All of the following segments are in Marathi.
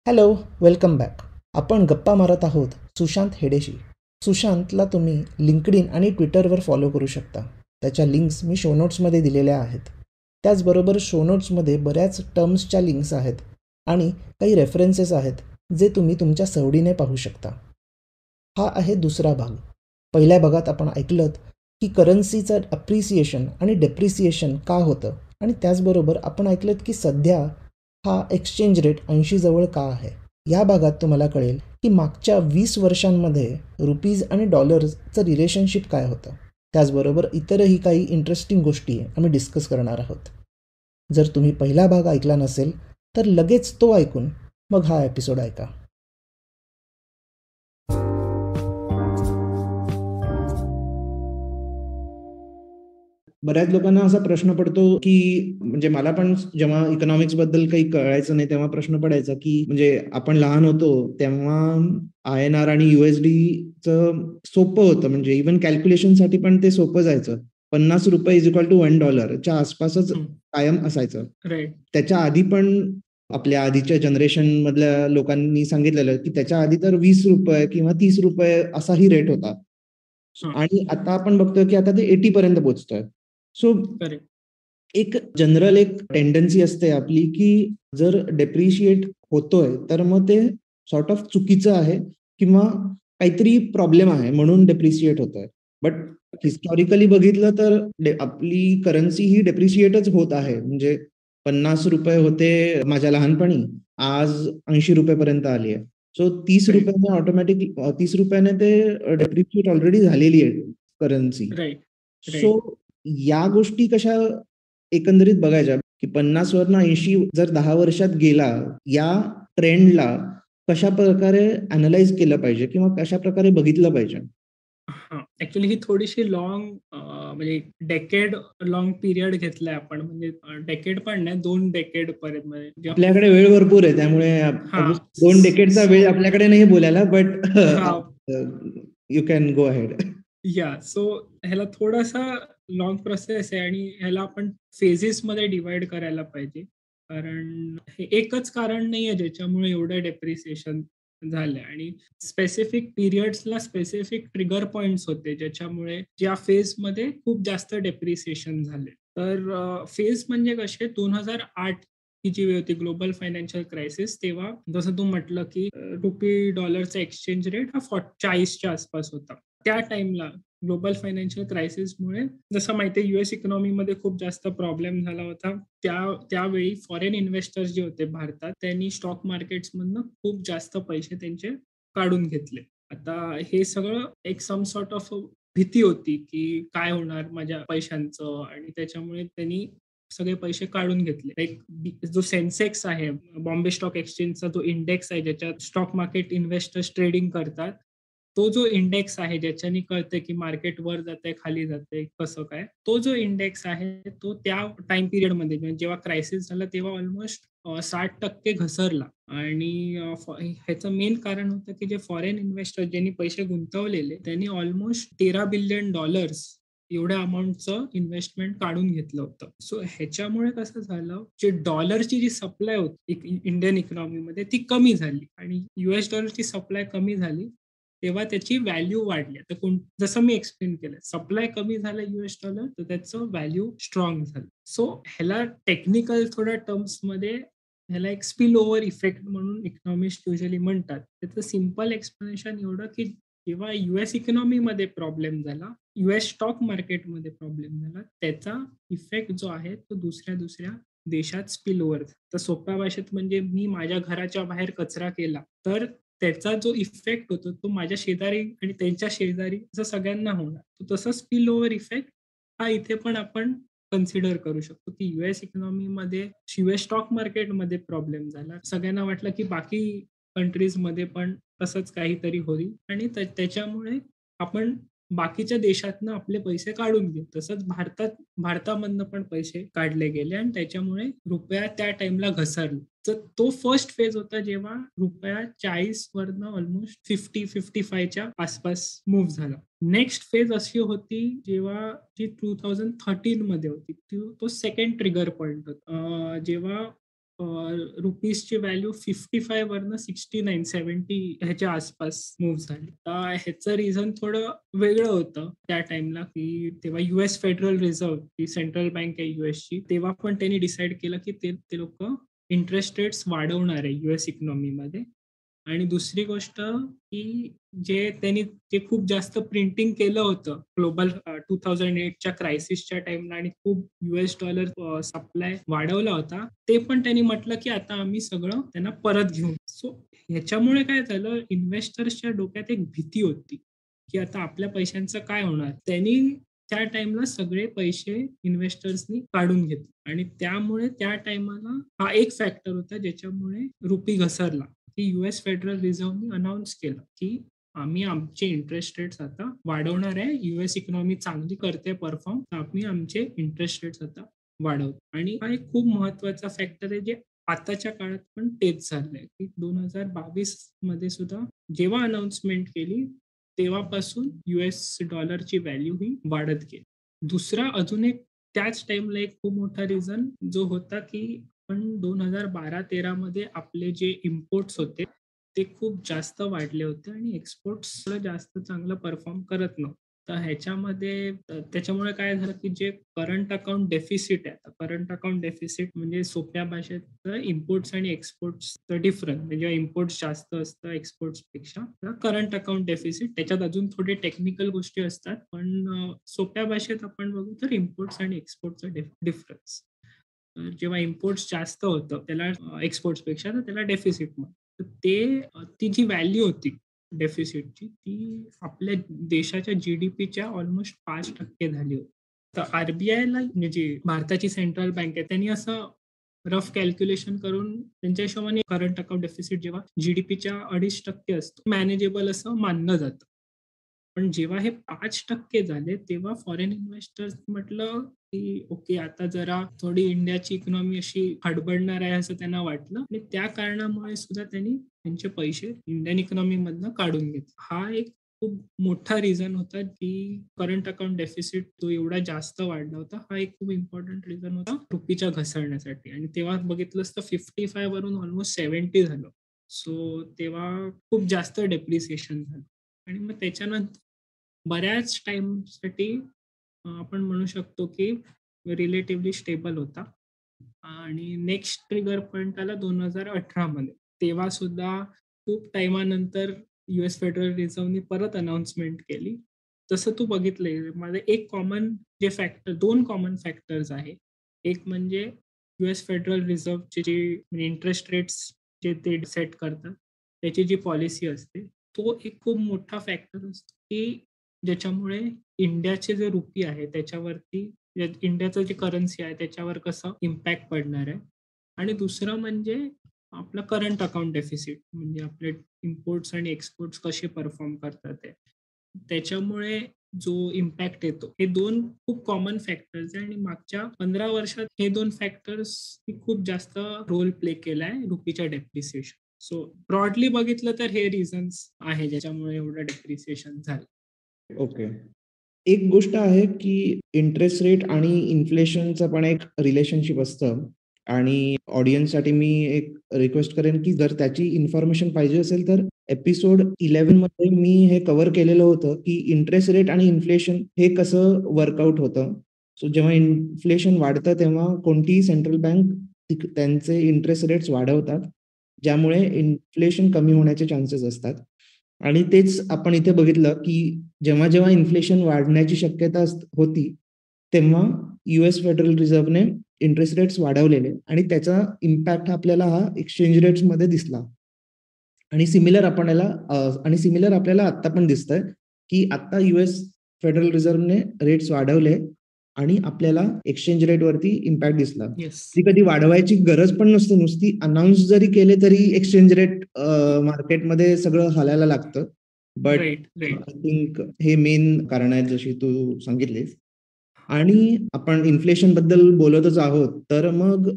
Hello, welcome back. आपण गप्पा मारत आहोत सुशांत हेडेशी. सुशांतला तुम्ही लिंक्डइन आणि ट्विटरवर फॉलो करू शकता. त्याच्या लिंक्स मी शो नोट्समध्ये दिलेल्या आहेत. त्याचबरोबर शो नोट्समध्ये बऱ्याच टर्म्सच्या लिंक्स आहेत आणि काही रेफरन्सेस आहेत जे तुम्ही तुमच्या सवडीने पाहू शकता. हा आहे दुसरा भाग. पहिल्या भागात आपण ऐकलत की करन्सीचं अप्रिसिएशन आणि डेप्रिसिएशन का होतं आणि त्याचबरोबर आपण ऐकलत की सध्या हा एक्सचेंज रेट 80 जवळ का आहे. या भागात तुम्हाला कळेल की मागच्या 20 वर्षांमध्ये रुपीज आणि डॉलर्सचं रिलेशनशिप काय होतं. त्याचबरोबर इतरही काही इंटरेस्टिंग गोष्टी आम्ही डिस्कस करणार आहोत. जर तुम्ही पहिला भाग ऐकला नसेल तर लगेच तो ऐकून मग हा एपिसोड ऐका. बऱ्याच लोकांना असा प्रश्न पडतो की म्हणजे मला पण जेव्हा इकॉनॉमिक्स बद्दल काही कळायचं नाही तेव्हा प्रश्न पडायचा की म्हणजे आपण लहान होतो तेव्हा INR आणि USDचं सोपं होतं, म्हणजे इव्हन कॅल्क्युलेशनसाठी पण ते सोपं जायचं. ₹50 इज इक्वल टू $1 चाआसपासच कायम असायचं. त्याच्या आधी पण आपल्या आधीच्या जनरेशन मधल्या लोकांनी सांगितलेलं की त्याच्या आधी तर ₹20 किंवा ₹30 असाही रेट होता. आणि आता आपण बघतोय की आता ते 80 पर्यंत पोहोचतोय. सो एक जनरल एक टेंडन्सी असते आपली की जर डेप्रिशिएट होतोय तर मग ते सॉर्ट ऑफ चुकीचं आहे किंवा काहीतरी प्रॉब्लेम आहे म्हणून डेप्रिशिएट होतोय. बट हिस्टॉरिकली बघितलं तर आपली करन्सी ही डेप्रिशिएटच होत आहे. म्हणजे ₹50 होते माझ्या लहानपणी, आज ₹80 पर्यंत आली आहे. सो ₹30 ऑटोमॅटिकली ₹30 ते डेप्रिशिएट ऑलरेडी झालेली आहे करन्सी. सो या गोष्टी कशा एकंदरीत बघायच्या की 50 वरनं 80 जर 10 वर्षात गेला, या ट्रेंडला कशा प्रकारे अॅनलाईज केलं पाहिजे किंवा कशा प्रकारे बघितलं पाहिजे? ऍक्च्युली ही थोडीशी म्हणजे डेकेड लॉंग पिरियड घेतलाय आपण, म्हणजे डेकेड पण नाही, 2 डेकेड पर्यंत म्हणजे आपल्याकडे वेळ भरपूर आहे त्यामुळे 2 डेकेडचा वेळ आपल्याकडे नाही बोलायला, but you can go ahead. So ह्याला थोडासा लॉंग प्रोसेस आहे आणि ह्याला आपण फेजेसमध्ये डिवाइड करायला पाहिजे. कारण हे एकच कारण नाहीये ज्याच्यामुळे एवढं डेप्रिसिएशन झालंय आणि स्पेसिफिक पिरियड्सला स्पेसिफिक ट्रिगर पॉइंट्स होते ज्याच्यामुळे ज्या फेजमध्ये खूप जास्त डेप्रिसिएशन झाले. तर फेज म्हणजे कसे 2008 ही जी वेळ होती ग्लोबल फायनान्शियल क्रायसिस, तेव्हा जसं तू म्हटलं की रुपी डॉलरचा एक्सचेंज रेट हा 40च्या आसपास होता. त्या टाइमला ग्लोबल फायनान्शियल क्रायसिसमुळे जसं माहिती आहे US इकॉनॉमीमध्ये खूप जास्त प्रॉब्लेम झाला होता. त्यावेळी फॉरेन इन्व्हेस्टर्स जे होते भारतात, त्यांनी स्टॉक मार्केट्समधनं खूप जास्त पैसे त्यांचे काढून घेतले. आता हे सगळं एक सम सॉर्ट ऑफ भीती होती की काय होणार माझ्या पैशांचं, आणि त्याच्यामुळे त्यांनी सगळे पैसे काढून घेतले. एक जो सेन्सेक्स आहे, बॉम्बे स्टॉक एक्सचेंजचा जो इंडेक्स आहे ज्याच्यात स्टॉक मार्केट इन्व्हेस्टर्स ट्रेडिंग करतात, तो जो इंडेक्स आहे ज्याच्याने कळतं की मार्केट वर जातंय, खाली जातंय, कसं काय, तो जो इंडेक्स आहे तो त्या टाइम पिरियडमध्ये म्हणजे जेव्हा क्रायसिस झालं तेव्हा ऑलमोस्ट 60% घसरला. आणि ह्याचं मेन कारण होतं की जे फॉरेन इन्व्हेस्टर ज्यांनी पैसे गुंतवलेले त्यांनी ऑलमोस्ट $13 बिलियन एवढ्या अमाऊंटचं इन्व्हेस्टमेंट काढून घेतलं होतं. सो ह्याच्यामुळे कसं झालं, जे डॉलरची जी सप्लाय होती इंडियन इकॉनॉमीमध्ये ती कमी झाली आणि US डॉलरची सप्लाय कमी झाली, तेव्हा त्याची व्हॅल्यू वाढली. आता जसं मी एक्सप्लेन केलं, सप्लाय कमी झालं US डॉलर तर त्याचं व्हॅल्यू स्ट्रॉंग झालं. सो ह्याला टेक्निकल थोड्या टर्म्समध्ये ह्याला एक स्पिल ओव्हर इफेक्ट म्हणून इकॉनॉमिस्ट युजली म्हणतात. त्याचं सिंपल एक्सप्लेनेशन एवढं की जेव्हा US इकॉनॉमीमध्ये प्रॉब्लेम झाला, US स्टॉक मार्केटमध्ये प्रॉब्लेम झाला, त्याचा इफेक्ट जो आहे तो दुसऱ्या देशात स्पिल ओव्हर झाला. तर सोप्या भाषेत म्हणजे मी माझ्या घराच्या बाहेर कचरा केला, तर त्याचा जो इफेक्ट होतो तो माझ्या शेजारी आणि त्यांच्या शेजारी असं सगळ्यांना होणार. तर तसं स्पिल ओव्हर इफेक्ट हा इथे पण आपण कन्सिडर करू शकतो की US इकॉनॉमीमध्ये शिवाय स्टॉक मार्केटमध्ये प्रॉब्लेम झाला. सगळ्यांना वाटलं की बाकी कंट्रीजमध्ये पण तसंच काहीतरी होईल आणि त्याच्यामुळे आपण बाकीच्या देशातनं आपले पैसे काढून घेऊ. तसंच भारतामधनं पण पैसे काढले गेले आणि त्याच्यामुळे रुपया त्या टाईमला घसरला. तर तो फर्स्ट फेज होता जेव्हा रुपया 40 वरनं ऑलमोस्ट 50-55च्या आसपास मूव्ह झाला. नेक्स्ट फेज अशी होती जेव्हा जी 2013 मध्ये होती. तो सेकंड ट्रिगर पॉइंट होता. जेव्हा रुपीजची व्हॅल्यू 55 वरनं 69, 70 ह्याच्या आसपास मूव्ह झाली. तर ह्याचं रिझन थोडं वेगळं होतं त्या टाईमला, की तेव्हा यूएस फेडरल रिझर्व्ह, जी सेंट्रल बँक आहे यूएसची, तेव्हा पण त्यांनी डिसाईड केलं, की ते लोकं इंटरेस्ट रेट्स वाढवणार आहे यूएस इकॉनॉमीमध्ये. आणि दुसरी गोष्ट, की त्यांनी खूप जास्त प्रिंटिंग केलं होतं ग्लोबल 2008च्या क्रायसिसच्या टाईमला आणि खूप यूएस डॉलर सप्लाय वाढवला होता. ते पण त्यांनी म्हटलं, की आता आम्ही सगळं त्यांना परत घेऊ. सो ह्याच्यामुळे काय झालं, इन्व्हेस्टर्सच्या डोक्यात एक भीती होती, की आता आपल्या पैशांचं काय होणार? त्यांनी त्या टाईमला सगळे पैसे इन्व्हेस्टर्सनी काढून घेतले आणि त्यामुळे त्या टाईमाला हा एक फॅक्टर होता ज्याच्यामुळे रुपी घसरला. की यूएस फेडरल रिझर्व्हनी अनाउन्स केलं, की आम्ही आमचे इंटरेस्ट रेट्स आता वाढवणार आहे. यूएस इकॉनॉमी चांगली करते परफॉर्म, तर आम्ही आमचे इंटरेस्ट रेट्स आता वाढवतो. आणि हा एक खूप महत्त्वाचा फॅक्टर आहे, जे आताच्या काळात पण तेच झालंय, की 2022 मध्ये सुद्धा जेव्हा अनाउन्समेंट केली, तेव्हापासून यूएस डॉलरची व्हॅल्यू ही वाढत गेली. दुसरा अजून एक त्याच टाईमला एक खूप मोठा रिझन जो होता, की पण 2012-13 मध्ये आपले जे इम्पोर्ट्स होते, ते खूप जास्त वाढले होते आणि एक्सपोर्ट्स जास्त चांगलं परफॉर्म करत नव्हते. तर ह्याच्यामध्ये त्याच्यामुळे काय झालं, की जे करंट अकाउंट डेफिसिट आहे. करंट अकाउंट डेफिसिट म्हणजे सोप्या भाषेत इम्पोर्ट्स आणि एक्सपोर्ट्सचं डिफरन्स. म्हणजे जेव्हा इम्पोर्ट्स जास्त असतं एक्सपोर्ट्सपेक्षा, तर करंट अकाउंट डेफिसिट. त्याच्यात अजून थोडे टेक्निकल गोष्टी असतात, पण सोप्या भाषेत आपण बघू तर इम्पोर्ट्स आणि एक्सपोर्टचं डिफरन्स. जेव्हा इम्पोर्ट्स जास्त होतं त्याला एक्सपोर्ट्सपेक्षा, तर त्याला डेफिसिट म्हणतात. तर ती जी व्हॅल्यू होती डेफिसिटची, ती आपल्या देशाच्या जी-डी-पीच्या ऑलमोस्ट 5% झाली होती. तर आर-बी-आयला म्हणजे भारताची सेंट्रल बँक आहे, त्यांनी असं रफ कॅल्क्युलेशन करून त्यांच्या हिशोबाने करंट अकाउंट डेफिसिट जेव्हा जी-डी-पीच्या 2.5% असतं, मॅनेजेबल असं मानलं जातं. पण जेव्हा हे 5% झाले, तेव्हा फॉरेन इन्व्हेस्टर्स म्हटलं, की ओके आता जरा थोडी इंडियाची इकॉनॉमी अशी हडबडणार आहे असं त्यांना वाटलं आणि त्या कारणामुळे सुद्धा त्यांनी त्यांचे पैसे इंडियन इकॉनॉमीमधनं काढून घेतले. हा एक खूप मोठा रिझन होता, की करंट अकाउंट डेफिसिट जो एवढा जास्त वाढला होता. हा एक खूप इम्पोर्टंट रिझन होता रुपीच्या घसरण्यासाठी आणि तेव्हा बघितलंस तर 55 वरून ऑलमोस्ट 70 झालं. सो तेव्हा खूप जास्त डेप्रिसिएशन झालं आणि मग त्याच्यानंतर बऱ्याच टाईमसाठी आपण म्हणू शकतो, की रिलेटिव्हली स्टेबल होता. आणि नेक्स्ट ट्रिगर पॉइंट आला 2018 मध्ये. तेव्हा सुद्धा खूप टाईमानंतर यूएस फेडरल रिझर्व्हनी परत अनाउन्समेंट केली. जसं तू बघितलंय मध्ये एक कॉमन जे फॅक्टर 2 कॉमन फॅक्टर्स आहे. एक म्हणजे यूएस फेडरल रिझर्व्हचे जे इंटरेस्ट रेट्स जे ते सेट करतात, त्याची जी पॉलिसी असते, तो एक खूप मोठा फॅक्टर असतो, की ज्याच्यामुळे इंडियाचे जे रुपी आहे त्याच्यावरती इंडियाचं जे करन्सी आहे त्याच्यावर कसं इम्पॅक्ट पडणार आहे. आणि दुसरं म्हणजे आपलं करंट अकाउंट डेफिसिट म्हणजे आपले इम्पोर्ट्स आणि एक्सपोर्ट्स कसे परफॉर्म करतात आहे. त्याच्यामुळे जो इम्पॅक्ट येतो, हे 2 खूप कॉमन फॅक्टर्स आहे आणि मागच्या 15 वर्षात हे 2 फॅक्टर्स खूप जास्त रोल प्ले केलाय रुपीच्या डेप्रिसिएशन. सो ब्रॉडली बघितलं तर हे रिझन्स आहे ज्याच्यामुळे एवढं डेप्रिसिएशन झालं. ओके. एक गोष्ट आहे, की इंटरेस्ट रेट आणि इन्फ्लेशनचं पण एक रिलेशनशिप असतं आणि ऑडियन्ससाठी मी एक रिक्वेस्ट करेन, की जर त्याची इन्फॉर्मेशन पाहिजे असेल, तर एपिसोड 11 मध्ये मी हे कव्हर केलेलं होतं, की इंटरेस्ट रेट आणि इन्फ्लेशन हे कसं वर्कआउट होतं. सो जेव्हा इन्फ्लेशन वाढतं, तेव्हा कोणतीही सेंट्रल बँक त्यांचे इंटरेस्ट रेट्स वाढवतात, ज्यामुळे इन्फ्लेशन कमी होण्याचे चान्सेस असतात. आणि तेच आपण इथे बघितलं, की जेव्हा इन्फ्लेशन वाढण्याची शक्यता होती, तेव्हा यूएस फेडरल रिझर्व्हने इंटरेस्ट रेट्स वाढवलेले आणि त्याचा इम्पॅक्ट आपल्याला हा एक्सचेंज रेट्समध्ये दिसला. आणि सिमिलर आपल्याला आत्ता पण दिसतंय, की आता यूएस फेडरल रिझर्व्हने रेट्स वाढवले आणि आपल्याला एक्सचेंज रेटवरती इम्पॅक्ट दिसला. येस. कधी-कधी वाढवायची गरज पण नसते. नुसती अनाउन्स जरी केले तरी एक्सचेंज रेट मार्केटमध्ये सगळं हालायला लागतं. But right, right. I think हे मेन कारण आहेत जशी तू सांगितलीस. आणि आपण इन्फ्लेशनबद्दल बोलतच आहोत. तर मग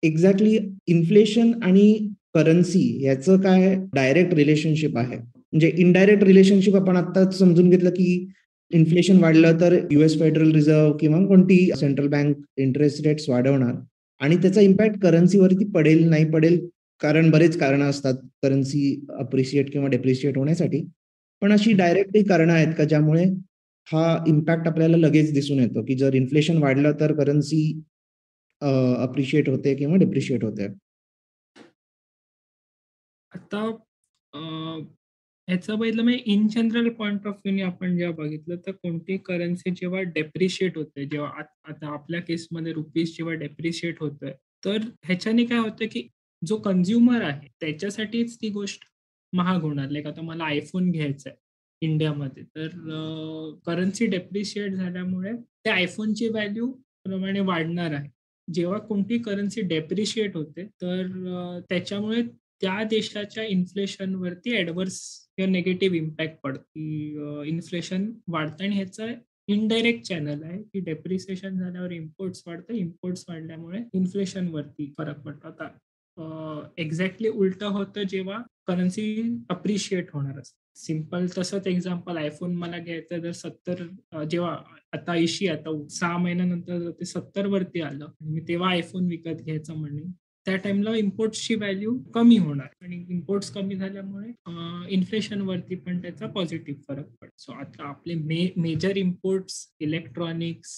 एक्झॅक्टली इन्फ्लेशन आणि करन्सी याचं काय डायरेक्ट रिलेशनशिप आहे? म्हणजे इनडायरेक्ट रिलेशनशिप आपण आत्ताच समजून घेतलं, की इन्फ्लेशन वाढलं तर यूएस फेडरल रिझर्व्ह किंवा कोणतीही सेंट्रल बँक इंटरेस्ट रेट्स वाढवणार. आणि त्याचा इम्पॅक्ट करन्सीवरती पडेल, नाही पडेल, कारण बरेच कारणं असतात करन्सी अप्रिशिएट किंवा डेप्रिशिएट होण्यासाठी. पण अशी हं. डायरेक्टली कारणं आहेत का ज्यामुळे हा इम्पॅक्ट आपल्याला लगेच दिसून येतो, की जर इन्फ्लेशन वाढलं तर करन्सी अप्रिशिएट होते किंवा डेप्रिशिएट होते? आता अ, ह्याचं बघितलं म्हणजे इन जनरल पॉइंट ऑफ व्ह्यूने आपण जेव्हा बघितलं, तर कोणतीही करन्सी जेव्हा डेप्रिशिएट होते, जेव्हा आता आपल्या केसमध्ये रुपीज जेव्हा डेप्रिशिएट होतोय, तर ह्याच्याने काय होतं, की जो कन्झ्युमर आहे, त्याच्यासाठीच ती गोष्ट महाग होणार. लाइक आता मला iPhone घ्यायचा आहे इंडियामध्ये, तर करन्सी डेप्रिशिएट झाल्यामुळे त्या iPhoneची व्हॅल्यू प्रमाणे वाढणार आहे. जेव्हा कोणती करन्सी डेप्रिशिएट होते, तर त्याच्यामुळे त्या देशाच्या इन्फ्लेशनवरती ॲडव्हर्स किंवा निगेटिव्ह इम्पॅक्ट पडतो, की इन्फ्लेशन वाढतं आणि ह्याचं इनडायरेक्ट चॅनल आहे, की डेप्रिसिएशन झाल्यावर इम्पोर्ट्स वाढतं. इम्पोर्ट्स वाढल्यामुळे इन्फ्लेशनवरती फरक पडतो. आता एक्झॅक्टली उलटं होतं जेव्हा करन्सी अप्रिशिएट होणार असते. सिंपल तसंच एक्झाम्पल iPhone मला घ्यायचं जर 70 जेव्हा आता 80 आता 6 महिन्यानंतर जर ते 70 वरती आलं आणि मी तेव्हा iPhone विकत घ्यायचं म्हणेन, त्या टाईमला इम्पोर्ट्सची व्हॅल्यू कमी होणार आणि इम्पोर्ट्स कमी झाल्यामुळे इन्फ्लेशनवरती पण त्याचा पॉझिटिव्ह फरक पडेल. सो आता आपले major imports, electronics,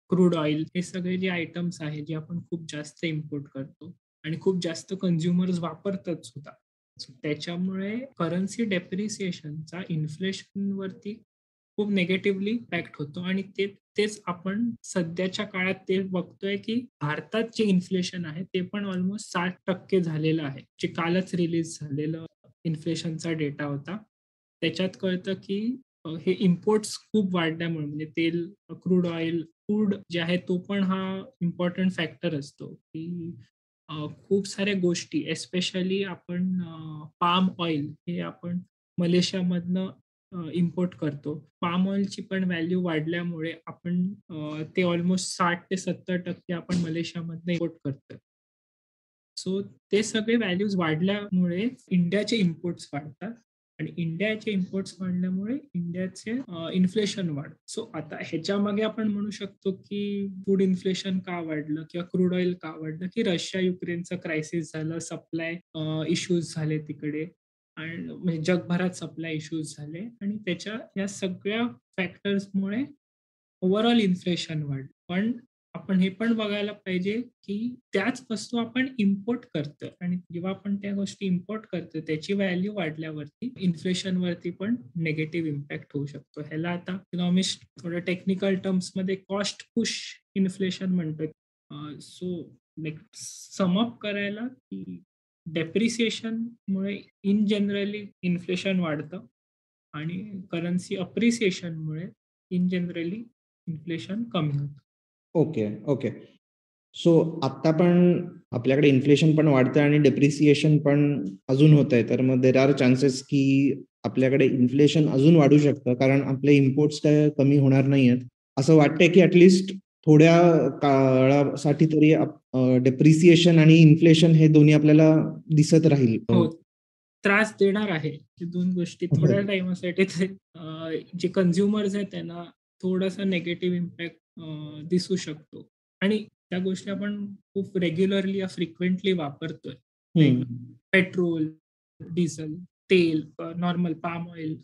crude oil हे सगळे जे आयटम्स आहेत, जे आपण खूप जास्त इम्पोर्ट करतो आणि खूप जास्त कन्झ्युमर्स वापरतात सुद्धा. सो त्याच्यामुळे करन्सी डेप्रिसिएशनचा इन्फ्लेशनवरती खूप निगेटिव्हली इम्पॅक्ट होतो आणि तेच आपण सध्याच्या काळात ते बघतोय, की भारतात जे इन्फ्लेशन आहे, ते पण ऑलमोस्ट 60% झालेलं आहे. जे कालच रिलीज झालेलं इन्फ्लेशनचा डेटा होता. त्याच्यात कळतं, की हे इम्पोर्ट्स खूप वाढल्यामुळे म्हणजे तेल, क्रूड ऑइल, फूड जे आहे तो पण हा इम्पोर्टंट फॅक्टर असतो, की खूप साऱ्या गोष्टी एस्पेशली आपण पाम ऑइल हे आपण मलेशियामधनं इम्पोर्ट करतो. पाम ऑइलची पण व्हॅल्यू वाढल्यामुळे आपण ते ऑलमोस्ट 60% ते 70% आपण मलेशियामधनं इम्पोर्ट करतोय. सो ते सगळे व्हॅल्यूज वाढल्यामुळे इंडियाचे इम्पोर्ट्स वाढतात आणि इंडियाचे इम्पोर्ट्स वाढल्यामुळे इंडियाचे इन्फ्लेशन वाढतं. सो आता ह्याच्यामागे आपण म्हणू शकतो, की फूड इन्फ्लेशन का वाढलं किंवा क्रूड ऑइल का वाढलं, की रशिया-युक्रेनचं क्रायसिस झालं, सप्लाय इश्यूज झाले तिकडे आणि म्हणजे जगभरात सप्लाय इश्यूज झाले आणि त्याच्या या सगळ्या फॅक्टर्समुळे ओव्हरऑल इन्फ्लेशन वाढलं. पण आपण हे पण बघायला पाहिजे, की त्याच वस्तू आपण इम्पोर्ट करतोय आणि जेव्हा आपण त्या गोष्टी इम्पोर्ट करतोय, त्याची व्हॅल्यू वाढल्यावरती इन्फ्लेशनवरती पण निगेटिव्ह इम्पॅक्ट होऊ शकतो. ह्याला आता इकॉनॉमिस्ट थोडं टेक्निकल टर्म्समध्ये कॉस्ट पुश इन्फ्लेशन म्हणतोय. सो लाइक सम अप करायला, की डेप्रिसिएशनमुळे इन जनरली इन्फ्लेशन वाढतं आणि करन्सी अप्रिसिएशनमुळे इन जनरली इन्फ्लेशन कमी होतं. Okay, okay. सो आत्ता पण आपल्याकडे इन्फ्लेशन पण वाढतंय आणि डेप्रिसिएशन पण अजून होतंय. तर मग देअर आर चान्सेस की आपल्याकडे इन्फ्लेशन अजून वाढू शकतं कारण आपले इम्पोर्ट्स काय कमी होणार नाहीयेत. असं वाटतंय की थोड्या काळासाठी तरी डेप्रिसिएशन आणि इन्फ्लेशन हे दोन्ही आपल्याला दिसत राहील. हो, त्रास देणार आहे. ते 2 गोष्टी थोड्या हो. टाईमासाठी ते जे कन्झ्युमर्स आहेत त्यांना थोडासा निगेटिव्ह इम्पॅक्ट दिसू शकतो आणि त्या गोष्टी आपण खूप रेग्युलरली या फ्रिक्वेंटली वापरतोय. लाइक हं. पेट्रोल, डिझेल, तेल, normal palm oil,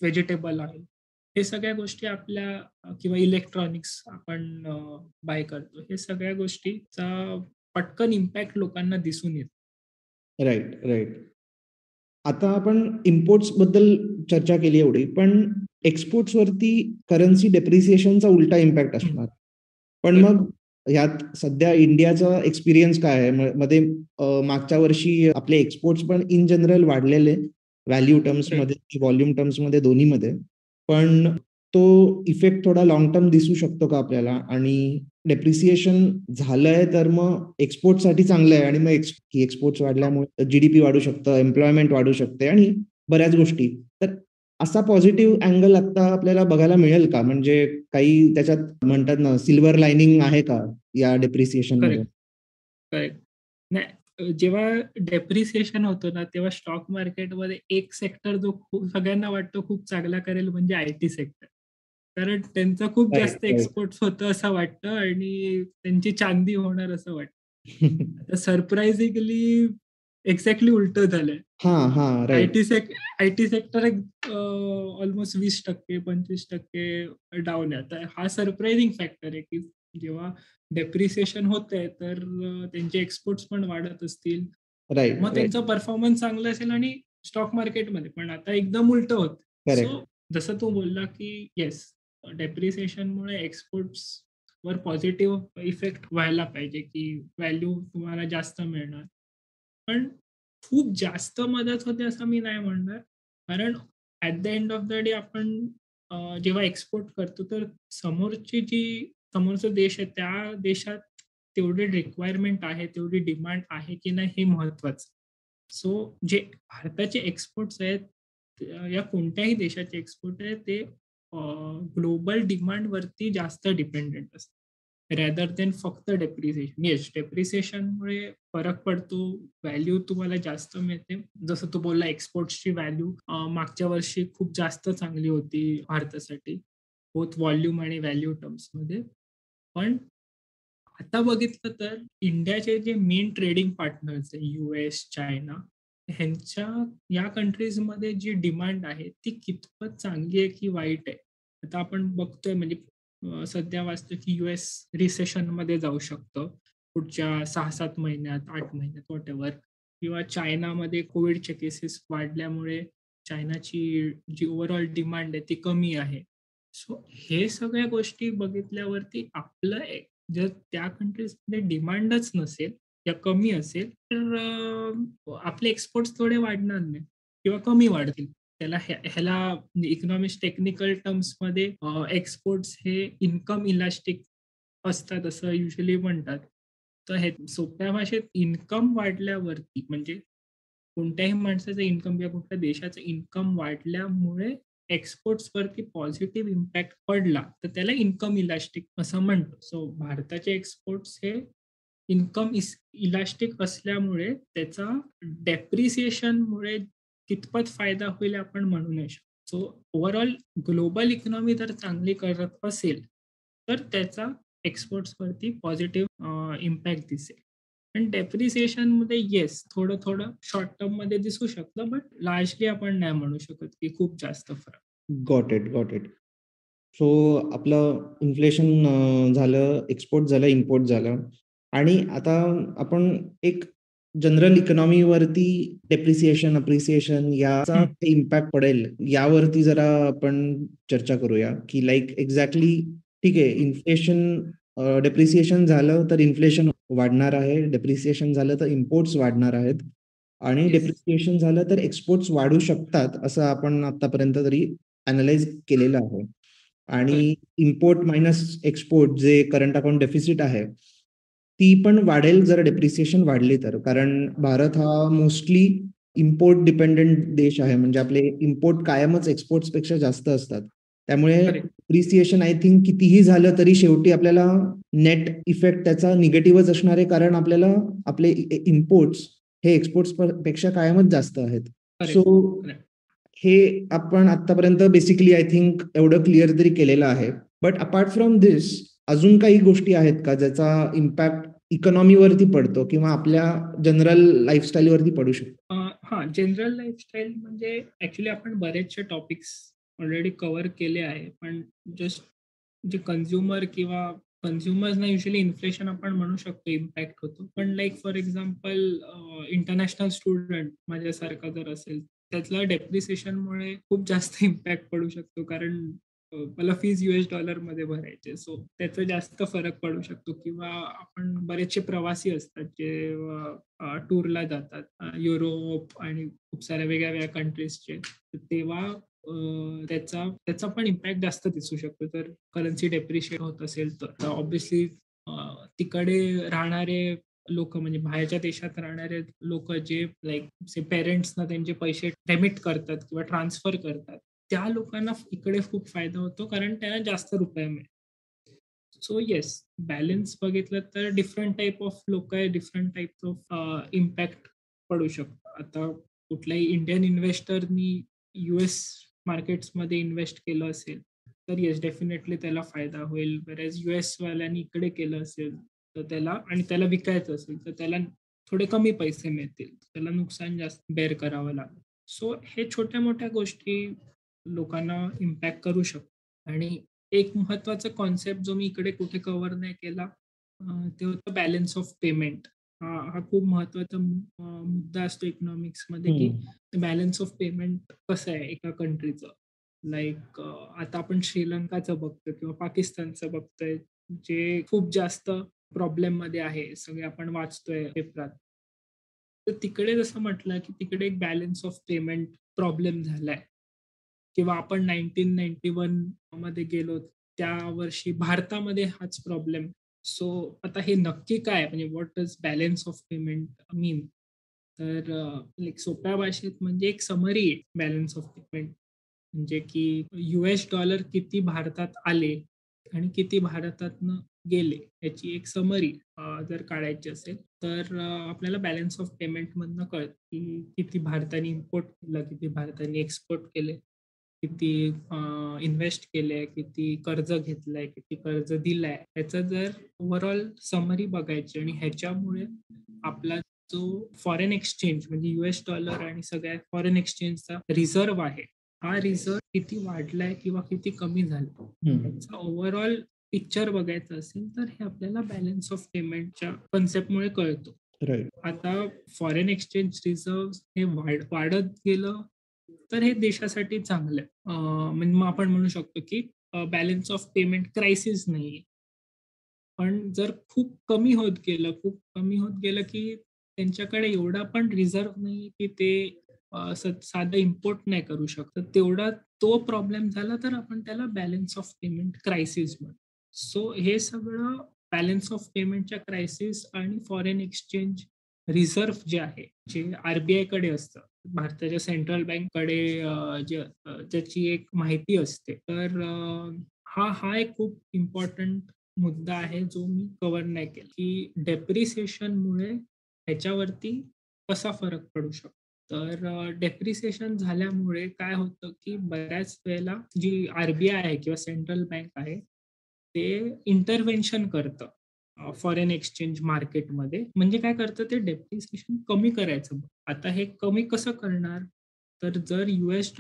vegetable oil हे सगळ्या गोष्टी आपल्या किंवा इलेक्ट्रॉनिक्स आपण बाय करतो. हे सगळ्या गोष्टीचा पटकन इम्पॅक्ट लोकांना दिसून येतो. Right, right. आता आपण इम्पोर्ट्सबद्दल चर्चा केली एवढी, पण एक्सपोर्ट्सवरती करन्सी डेप्रिसिएशनचा उलटा इम्पॅक्ट हं, असणार. पण बरोबर. मग ह्यात सध्या इंडियाचा एक्सपिरियन्स काय आहे? मध्ये मागच्या वर्षी आपले एक्सपोर्ट्स पण इन जनरल वाढलेले, व्हॅल्यू राइट. टर्म्समध्ये, व्हॉल्यूम टर्म्समध्ये दोन्हीमध्ये. पण तो इफेक्ट थोडा लाँग टर्म दिसू शकतो का आपल्याला? आणि डेप्रिसिएशन झालंय तर मग एक्सपोर्टसाठी चांगलं आहे आणि मग एक्सपोर्ट्स वाढल्यामुळे जीडीपी वाढू शकतं, एम्प्लॉयमेंट वाढू शकते आणि बऱ्याच गोष्टी. तर असा पॉझिटिव्ह अँगल आता आपल्याला बघायला मिळेल का? म्हणजे काही त्याच्यात म्हणतात ना, सिल्व्हर लायनिंग आहे का या डेप्रिसिएशनमध्ये? Correct, correct. नाही जेव्हा डेप्रिसिएशन होतं ना, तेव्हा स्टॉक मार्केटमध्ये एक सेक्टर जो खूप सगळ्यांना वाटतो खूप चांगला करेल म्हणजे आयटी सेक्टर. कारण त्यांचं खूप राइट, जास्त राइट. एक्सपोर्ट्स होतं असं वाटतं आणि त्यांची चांदी होणार असं वाटतं. आता सरप्रायझिंगली एक्झॅक्टली उलटं झालंय. हां, हां. राइट. आय-टी सेक्टर एक ऑलमोस्ट 20% 25% डाऊन आहे. आता हा सरप्रायझिंग फॅक्टर आहे, की जेव्हा डेप्रिसिएशन होतंय, तर त्यांचे एक्सपोर्ट्स पण वाढत असतील. राइट, मग राइट. त्यांचा परफॉर्मन्स चांगला असेल आणि स्टॉक मार्केटमध्ये. पण आता एकदम उलटं होतं. करेक्ट. सो जसं तू बोलला, की येस, डेप्रिसिएशनमुळे एक्सपोर्ट्सवर पॉझिटिव्ह इफेक्ट व्हायला पाहिजे, की व्हॅल्यू तुम्हाला जास्त मिळणार. पण खूप जास्त मदत होते असं मी नाही म्हणणार. कारण at the end of the day आपण जेव्हा एक्सपोर्ट करतो, तर समोरचा देश आहे, त्या देशात तेवढी रिक्वायरमेंट आहे, तेवढी डिमांड आहे की नाही हे महत्त्वाचं. सो जे भारताचे एक्सपोर्ट्स आहेत, या कोणत्याही देशाचे एक्सपोर्ट आहेत, ते ग्लोबल डिमांडवरती जास्त डिपेंडंट असतात. रॅदर दॅन फक्त डेप्रिसिएशन. येस, डेप्रिसिएशनमुळे फरक पडतो, व्हॅल्यू तुम्हाला जास्त मिळते. जसं तू बोलला एक्सपोर्ट्सची व्हॅल्यू मागच्या वर्षी खूप जास्त चांगली होती भारतासाठी, बोथ व्हॉल्यूम आणि व्हॅल्यू टर्म्समध्ये. पण आता बघितलं तर इंडियाचे जे मेन ट्रेडिंग पार्टनर्स आहे, यूएस, चायना, ह्यांच्या या कंट्रीजमध्ये जी डिमांड आहे, ती कितपत चांगली आहे की वाईट आहे? आता आपण बघतोय म्हणजे सध्या वाचतोय की यूएस रिसेशनमध्ये जाऊ शकतं पुढच्या 6-7 महिन्यात, 8 महिन्यात व्हॉटएव्हर, किंवा चायनामध्ये कोविडचे केसेस वाढल्यामुळे चायनाची जी ओव्हरऑल डिमांड आहे ती कमी आहे. सो हे सगळ्या गोष्टी बघितल्यावरती आपलं जर त्या कंट्रीजमध्ये डिमांडच नसेल या कमी असेल, तर आपले एक्सपोर्ट्स थोडे वाढणार नाही किंवा कमी वाढतील. ह्याला इकॉनॉमिक्स टेक्निकल टर्म्समध्ये एक्सपोर्ट्स हे इन्कम इलास्टिक असतात असं युजुअली म्हणतात. तर हे सोप्या भाषेत इन्कम वाढल्यावरती म्हणजे कोणत्याही माणसाचं इन्कम किंवा कुठल्या देशाचं इन्कम वाढल्यामुळे एक्सपोर्ट्सवरती पॉझिटिव्ह इम्पॅक्ट पडला, तर त्याला इन्कम इलास्टिक असं म्हणतो. सो भारताचे एक्सपोर्ट्स हे इन्कम इलास्टिक असल्यामुळे त्याचा डेप्रिसिएशनमुळे कितपत फायदा होईल आपण म्हणू नाही शकतो. सो ओव्हरऑल ग्लोबल इकॉनॉमी जर चांगली करत असेल, तर त्याचा एक्सपोर्ट्सवरती पॉझिटिव्ह इम्पॅक्ट दिसेल. आणि डेप्रिसिएशनमध्ये येस, थोडं-थोडं शॉर्ट टर्ममध्ये दिसू शकतं, बट लार्जली आपण नाही म्हणू शकत की खूप जास्त फरक. Got it, got it. So आपलं इन्फ्लेशन झालं, एक्सपोर्ट झालं, इम्पोर्ट झालं आणि आता आपण एक जनरल इकॉनॉमीवरती डेप्रिसिएशन, अप्रिसिएशन याचा हं. इम्पॅक्ट पडेल, यावरती जरा आपण चर्चा करूया, की लाइक एक्झॅक्टली ठीक आहे, इन्फ्लेशन डेप्रिसिएशन झालं तर इन्फ्लेशन वाढणार आहे, डेप्रिसिएशन झालं तर इम्पोर्ट्स वाढणार आहेत आणि येस. डेप्रिसिएशन झालं तर एक्सपोर्ट्स वाढू शकतात, असं आपण आत्तापर्यंत तरी अॅनलाईज केलेलं आहे. आणि करेक्ट. इम्पोर्ट मायनस एक्सपोर्ट जे करंट अकाउंट डेफिसिट आहे, ती पण वाढेल जर डेप्रिसिएशन वाढली तर. कारण भारत हा मोस्टली इम्पोर्ट डिपेंडंट देश आहे. म्हणजे आपले इम्पोर्ट कायमच एक्सपोर्ट्सपेक्षा जास्त असतात. त्यामुळे करेक्ट. डेप्रिसिएशन आय थिंक कितीही झालं तरी शेवटी आपल्याला नेट इफेक्ट त्याचा निगेटिव्हच असणार आहे. कारण आपल्याला आपले इम्पोर्ट्स हे एक्सपोर्ट्स पेक्षा कायमच जास्त आहेत. So correct. करेक्ट. हे आपण आत्तापर्यंत बेसिकली आय थिंक एवढं क्लिअर तरी केलेलं आहे. बट अपार्ट फ्रॉम धिस अजून काही गोष्टी आहेत का ज्याचा इम्पॅक्ट इकॉनॉमीवरती पडतो किंवा आपल्या जनरल लाईफस्टाईलवरती पडू शकतो? हां, जनरल लाईफस्टाईल म्हणजे ॲक्चुअली आपण बरेचसे टॉपिक्स ऑलरेडी कव्हर केले आहे. पण जस्ट जे कन्झ्युमर किंवा कन्झ्युमर्सना युजुअली इन्फ्लेशन आपण म्हणू शकतो इम्पॅक्ट होतो. पण like for example international student माझ्यासारखा जर असेल, त्यातला डेप्रिसिएशनमुळे खूप जास्त इम्पॅक्ट पडू शकतो. कारण मला फीज यूएस डॉलरमध्ये भरायची आहे. सो त्याचा जास्त फरक पडू शकतो किंवा आपण बरेचसे प्रवासी असतात जे टूरला जातात युरोप आणि खूप साऱ्या वेगळ्या-वेगळ्या कंट्रीजचे. तर तेव्हा त्याचा त्याचा पण इम्पॅक्ट जास्त दिसू शकतो. जर करन्सी डेप्रिशिएट होत असेल तर. ऑब्व्हियसली तिकडे राहणारे लोकं म्हणजे बाहेरच्या देशात राहणारे लोकं जे लाइक पेरेंट्सना त्यांचे पैसे डेबिट करतात किंवा ट्रान्सफर करतात. त्या लोकांना इकडे खूप फायदा होतो कारण त्यांना जास्त रुपये मिळतात. सो येस, बॅलन्स बघितलं तर डिफरंट टाइप ऑफ लोकं आहेत, डिफरंट टाइप्स ऑफ इम्पॅक्ट पडू शकतो. आता कुठल्याही इंडियन इन्व्हेस्टरनी यूएस मार्केट्समध्ये इन्व्हेस्ट केलं असेल, तर येस डेफिनेटली त्याला फायदा होईल. व्हेअरएज यूएसवाल्यांनी इकडे केलं असेल, तर त्याला विकायचं असेल तर त्याला थोडे कमी पैसे मिळतील, त्याला नुकसान जास्त बेअर करावं लागेल. सो हे छोट्या मोठ्या गोष्टी लोकांना इम्पॅक्ट करू शकतात. आणि एक महत्वाचा कॉन्सेप्ट जो मी इकडे कुठे कव्हर नाही केला, ते होतं बॅलन्स ऑफ पेमेंट. हा खूप महत्वाचा मुद्दा असतो इकॉनॉमिक्समध्ये, की बॅलन्स ऑफ पेमेंट कसं आहे एका कंट्रीचं. लाईक आता आपण श्रीलंकाचं बघतोय किंवा पाकिस्तानचं बघतोय, जे खूप जास्त प्रॉब्लेममध्ये आहे. सगळे आपण वाचतोय पेपरात. तर तिकडे जसं म्हटलं, की तिकडे एक बॅलन्स ऑफ पेमेंट प्रॉब्लेम झालाय. किंवा आपण 1991 मध्ये गेलो, त्या वर्षी भारतामध्ये हाच प्रॉब्लेम. सो आता हे नक्की काय म्हणजे what does balance of payment mean? तर लाइक सोप्या भाषेत म्हणजे एक समरी आहे बॅलन्स ऑफ पेमेंट. म्हणजे की $US किती भारतात आले आणि किती भारतातनं गेले याची एक समरी जर काढायची असेल, तर आपल्याला बॅलन्स ऑफ पेमेंटमधनं कळतं, की किती भारताने इम्पोर्ट केलं, किती भारताने एक्सपोर्ट केले, किती इन्व्हेस्ट केलंय, किती कर्ज घेतलंय, किती कर्ज दिलंय. ह्याचं जर ओव्हरऑल समरी बघायची आणि ह्याच्यामुळे आपला जो फॉरेन एक्सचेंज म्हणजे $US आणि सगळ्या फॉरेन एक्सचेंजचा रिझर्व्ह आहे, हा रिझर्व्ह किती वाढलाय किंवा किती कमी झालाय, ह्याचा ओव्हरऑल पिक्चर बघायचा असेल तर हे आपल्याला बॅलन्स ऑफ पेमेंटच्या कन्सेप्टमुळे कळतो. राइट. आता फॉरेन एक्सचेंज रिझर्व्ह हे वाढत गेलं तर हे देशासाठी चांगलं आहे. म्हणजे मग आपण म्हणू शकतो की बॅलन्स ऑफ पेमेंट क्रायसिस नाहीये. पण जर खूप कमी होत गेलं, की त्यांच्याकडे एवढा पण रिझर्व्ह नाहीये, की ते साधं इम्पोर्ट नाही करू शकत. तेवढा तो प्रॉब्लेम झाला तर आपण त्याला बॅलन्स ऑफ पेमेंट क्रायसिस म्हणू. सो हे सगळं बॅलन्स ऑफ पेमेंटच्या क्रायसिस आणि फॉरेन एक्सचेंज रिझर्व्ह जे आहे, जे आर-बी-आयकडे असतं. भारताच्या सेंट्रल बँककडे ज्याची एक माहिती असते. तर हा एक खूप इम्पोर्टंट मुद्दा आहे, जो मी कव्हर नाही केला, की डेप्रिसिएशनमुळे ह्याच्यावरती कसा फरक पडू शकतो. तर डेप्रिसिएशन झाल्यामुळे काय होतं, की बऱ्याच वेळेला जी आर-बी-आय आहे किंवा सेंट्रल बँक आहे, ते इंटरव्हेन्शन करतं फॉरेन एक्सचेंज मार्केटमध्ये. म्हणजे काय करतं, ते डेप्रिसिएशन कमी करायचं. आता हे कमी कसं करणार? तर जर $US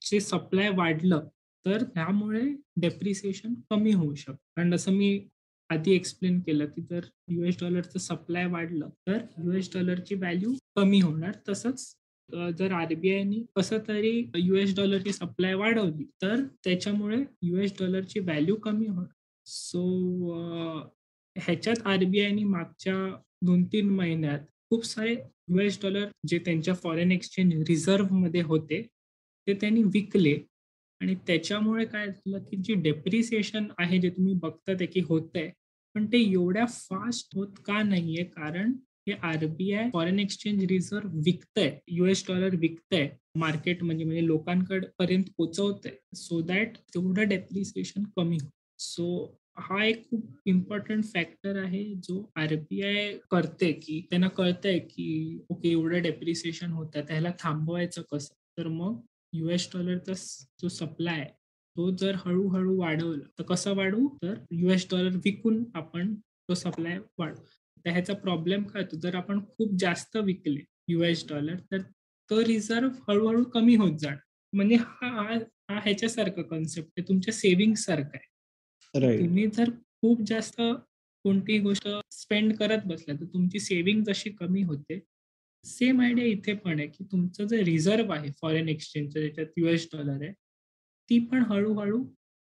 चे सप्लाय वाढलं, तर त्यामुळे डेप्रिसिएशन कमी होऊ शकतं. कारण जसं मी आधी एक्सप्लेन केलं, की जर $US चं सप्लाय वाढलं, तर $US ची व्हॅल्यू कमी होणार. तसंच जर आर-बी-आयनी कसं तरी $US ची सप्लाय वाढवली, तर त्याच्यामुळे $US ची व्हॅल्यू कमी होणार. सो ह्याच्यात आर-बी-आयनी मागच्या 2-3 महिन्यात खूप सारे $US जे त्यांच्या फॉरेन एक्सचेंज रिझर्व्हमध्ये होते, ते त्यांनी विकले आणि त्याच्यामुळे काय झालं, की जी डेप्रिसिएशन आहे, जे तुम्ही बघतात आहे, की होतंय, पण ते एवढ्या फास्ट होत का नाहीये? कारण हे आर-बी-आय फॉरेन एक्सचेंज रिझर्व्ह विकतंय, $US विकतंय मार्केट म्हणजे लोकांकडे पर्यंत पोहोचवतंय, सो दॅट तेवढं डेप्रिसिएशन कमी होईल. सो हा एक खूप इम्पोर्टंट फॅक्टर आहे, जो आर-बी-आय करते, की त्यांना कळतंय, की ओके एवढं डेप्रिसिएशन होतंय, त्याला थांबवायचं कसं? तर मग $US जो सप्लाय आहे, तो जर हळू-हळू वाढवला, तर कसं वाढवू? तर $US विकून आपण तो सप्लाय वाढवू. तर ह्याचा प्रॉब्लेम काय होतो? जर आपण खूप जास्त विकले $US, तर तो रिझर्व्ह हळू कमी होत जाणार. म्हणजे हा हा हा ह्याच्यासारखा कन्सेप्ट आहे, तुमच्या सेव्हिंग्जसारखा आहे. की राइट. तुम्ही जर खूप जास्त कोणतीही गोष्ट स्पेंड करत बसला, तर तुमची सेव्हिंग जशी कमी होते, सेम आयडिया इथे पण आहे, की तुमचं जे रिझर्व्ह आहे फॉरेन एक्सचेंजचं, ज्याच्यात $US आहे, ती पण हळू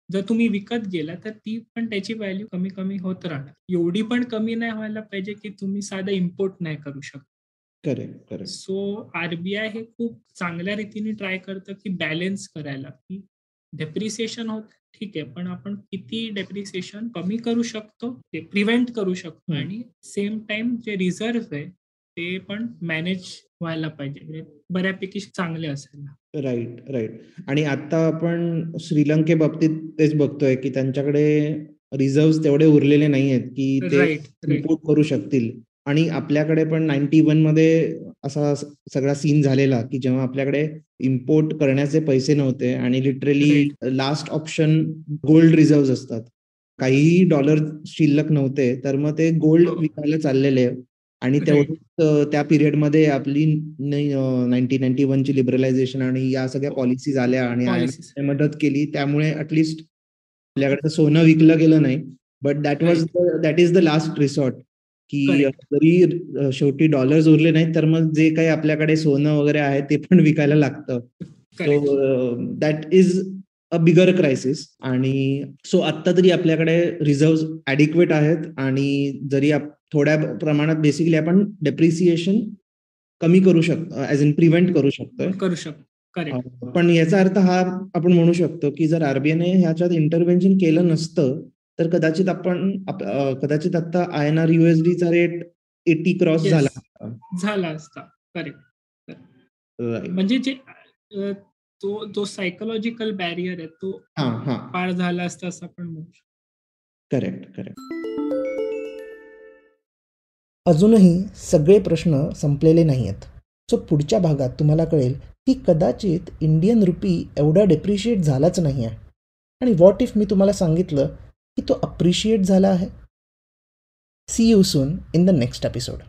जर तुम्ही विकत गेला, तर ती पण त्याची व्हॅल्यू कमी होत राहणार. एवढी पण कमी नाही व्हायला पाहिजे, की तुम्ही साधं इम्पोर्ट नाही करू शकत. Correct, correct. सो आर-बी-आय हे खूप चांगल्या रीतीने ट्राय करतं, की बॅलन्स करायला, की डेप्रिसिएशन होतं ठीक आहे, पण आपण किती डेप्रिसिएशन कमी करू शकतो, ते प्रिव्हेंट करू शकतो आणि सेम टाईम जे रिझर्व्ह आहे, ते पण मॅनेज व्हायला पाहिजे. म्हणजे बऱ्यापैकी चांगले असायला. Right, right. आणि आता आपण श्रीलंकेबाबतीत तेच बघतोय, की त्यांच्याकडे रिझर्व्हज तेवढे उरलेले नाहीयेत, की ते राइट, राइट. इम्पोर्ट करू शकतील. आणि आपल्याकडे पण 91 मध्ये असा सगळा सीन झालेला, की जेव्हा आपल्याकडे इम्पोर्ट करण्याचे पैसे नव्हते आणि literally right. Last option gold reserves असतात. काहीही डॉलर शिल्लक नव्हते, तर मग ते गोल्ड हो. विकायला चाललेले आणि राइट. तेवढंच त्या पिरियडमध्ये आपली 1991 ची लिबरलायझेशन आणि या सगळ्या हो. पॉलिसीज आल्या आणि पॉलिसीज. IMF मदत केली. त्यामुळे ॲटलीस्ट आपल्याकडचं सोनं विकलं गेलं नाही. But right. That is the last resort, की करेक्ट. जरी शेवटी डॉलर्स उरले नाहीत, तर मग जे काही आपल्याकडे सोनं वगैरे आहे ते पण विकायला लागतं. So correct. That is a bigger crisis. आणि सो आत्ता तरी आपल्याकडे रिझर्व्ह ॲडिक्वेट आहेत आणि जरी थोड्या प्रमाणात बेसिकली आपण डेप्रिसिएशन कमी करू शकतो, ॲज इन प्रिव्हेंट करू शकतोय. करू शकतो. करेक्ट. पण याचा अर्थ हा आपण म्हणू शकतो, की जर आरबीआयने ह्याच्यात इंटरव्हेन्शन केलं नसतं, तर कदाचित कदाचित आता INR USDचा रेट 80 क्रॉस येस. झाला असता. झाला असता. करेक्ट. राइट. म्हणजे जे तो सायकॉलॉजिकल बॅरियर आहे तो हां, हां. पार झाला असता असं आपण म्हणू शकतो. Correct, correct. अजूनही सगळे प्रश्न संपलेले नाही आहेत. सो पुढच्या भागात तुम्हाला कळेल की कदाचित इंडियन रुपी एवढा डेप्रिशिएट झालाच नाही आहे. आणि व्हॉट इफ मी तुम्हाला सांगितलं की तो अप्रिशिएट झाला आहे. See you soon in the next episode.